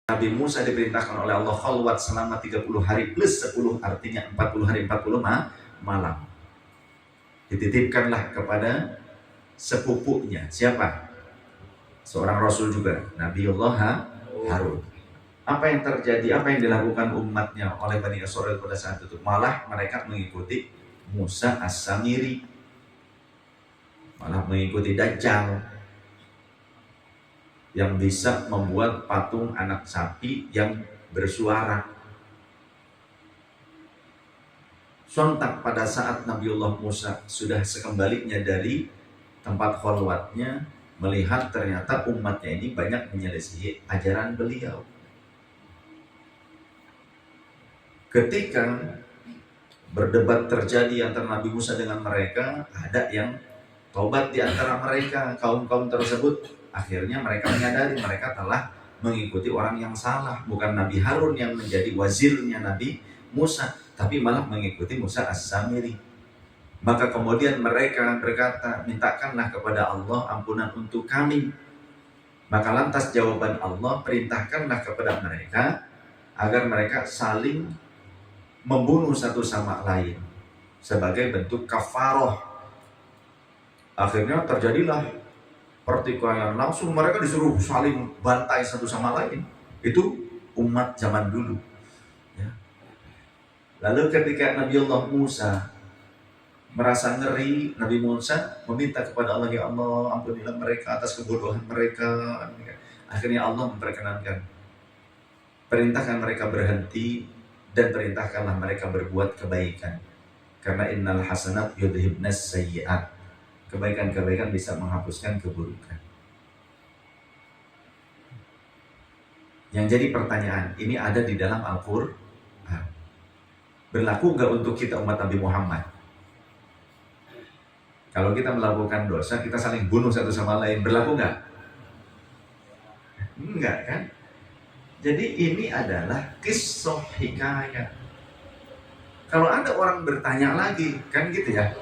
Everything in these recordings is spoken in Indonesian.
Nabi Musa diperintahkan oleh Allah khalwat selama 30 hari plus 10, artinya 40 hari 40 malam. Dititipkanlah kepada sepupunya. Siapa? Seorang Rasul juga, Nabiullah Harun. Apa yang terjadi, apa yang dilakukan umatnya oleh Bani Israil pada saat itu? Malah mereka mengikuti Musa As-Samiri, malah mengikuti Dajjal yang bisa membuat patung anak sapi yang bersuara. Sontak pada saat Nabiullah Musa sudah sekembalinya dari tempat khalwatnya, melihat ternyata umatnya ini banyak menyelisihi ajaran beliau. Ketika berdebat terjadi antara Nabi Musa dengan mereka, ada yang tobat di antara mereka, kaum-kaum tersebut. Akhirnya mereka menyadari mereka telah mengikuti orang yang salah. Bukan Nabi Harun yang menjadi wazirnya Nabi Musa, tapi malah mengikuti Musa As-Samiri. Maka kemudian mereka berkata, mintakanlah kepada Allah ampunan untuk kami. Maka lantas jawaban Allah, perintahkanlah kepada mereka agar mereka saling membunuh satu sama lain sebagai bentuk kafaroh. Akhirnya terjadilah pertikaian, langsung mereka disuruh saling bantai satu sama lain. Itu umat zaman dulu ya. Lalu ketika Nabiullah Musa merasa ngeri, Nabi Musa meminta kepada Allah, ya Allah ampunilah mereka atas kebodohan mereka. Akhirnya Allah memperkenankan, perintahkan mereka berhenti dan perintahkanlah mereka berbuat kebaikan, karena innal hasanat yudhibnas sayyi'at. Kebaikan-kebaikan bisa menghapuskan keburukan. Yang jadi pertanyaan, ini ada di dalam Al-Quran. Berlaku nggak untuk kita umat Nabi Muhammad? Kalau kita melakukan dosa, kita saling bunuh satu sama lain, berlaku nggak? Enggak kan? Jadi ini adalah kisah hikayat. Kalau ada orang bertanya lagi, kan gitu ya,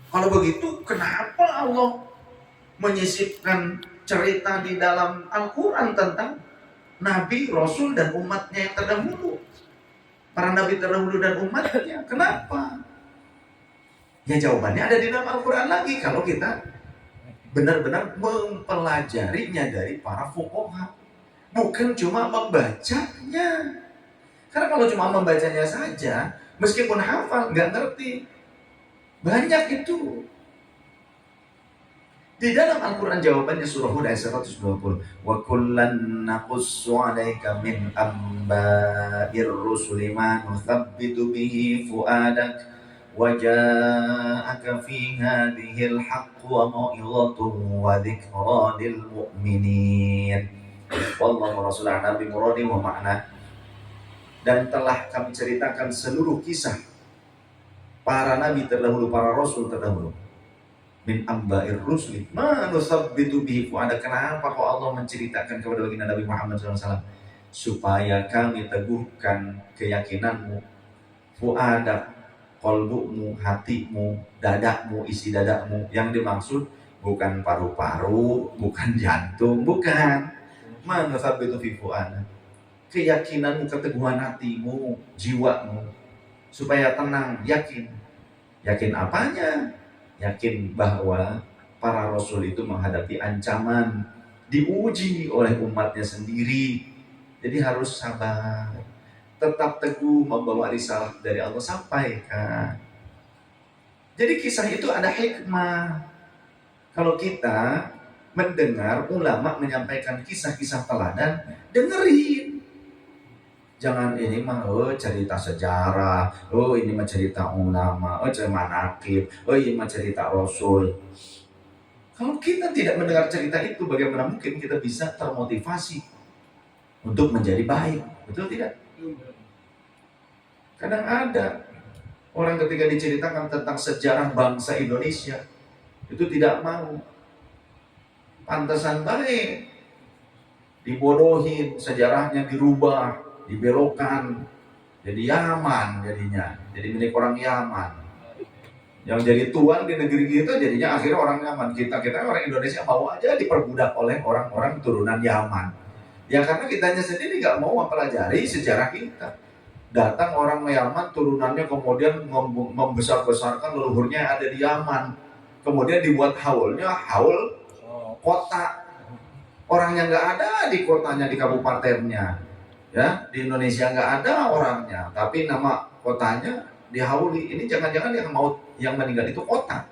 kalau begitu kenapa Allah menyisipkan cerita di dalam Al-Quran tentang Nabi, Rasul, dan umatnya yang terdahulu? Para Nabi terdahulu dan umatnya, kenapa? Ya jawabannya ada di dalam Al-Quran lagi, kalau kita benar-benar mempelajarinya dari para fuqaha, bukan cuma membacanya. Karena kalau cuma membacanya saja, meskipun hafal, nggak ngerti. Banyak itu. Di dalam Al-Quran jawabannya surah Hud ayat 120. Wa kullan naqussu 'alaika min amba'ir rusuli ma nuthabbitu bihi fu'adak wa ja'aka fi hadhil haqq wa mau'izatun wa dzikra lil mu'minin. Wallahu rasulahu nabi muradi wa ma'na. Dan telah kami ceritakan seluruh kisah para nabi terdahulu, para rasul terdahulu. Min amba'ir rusli ma nusabbitu bihi fu'ada. Kenapa kok Allah menceritakan kepada baginda Nabi Muhammad SAW? Supaya kami teguhkan keyakinanmu, fu'ada, kolbumu, hatimu, dadamu, isi dadamu. Yang dimaksud bukan paru-paru, bukan jantung, bukan. Ma nusabbitu bihi fu'ada, keyakinanmu, keteguhan hatimu, jiwamu, supaya tenang, yakin. Yakin apanya? Yakin bahwa para rasul itu menghadapi ancaman, diuji oleh umatnya sendiri. Jadi harus sabar, tetap teguh membawa risalah dari Allah, sampaikan. Jadi kisah itu ada hikmah. Kalau kita mendengar ulama menyampaikan kisah-kisah teladan, dengerin. Jangan ini mah cerita sejarah, ini mah cerita ulama, cerita manaqib, ini mah cerita rasul. Kalau kita tidak mendengar cerita itu, bagaimana mungkin kita bisa termotivasi untuk menjadi baik? Betul tidak? Kadang ada orang ketika diceritakan tentang sejarah bangsa Indonesia, itu tidak mau. Pantesan baik, dibodohin, sejarahnya dirubah, dibelokkan, jadi Yaman jadinya, jadi milik orang Yaman. Yang jadi tuan di negeri kita jadinya akhirnya orang Yaman. Kita orang Indonesia mau aja diperbudak oleh orang-orang turunan Yaman. Ya karena kitanya sendiri nggak mau mempelajari sejarah kita. Datang orang Yaman turunannya kemudian membesar-besarkan leluhurnya ada di Yaman. Kemudian dibuat haulnya haul kota. Orangnya nggak ada di kotanya, di kabupatennya. Ya, di Indonesia nggak ada orangnya, tapi nama kotanya dihauli. Ini jangan-jangan yang meninggal itu kota.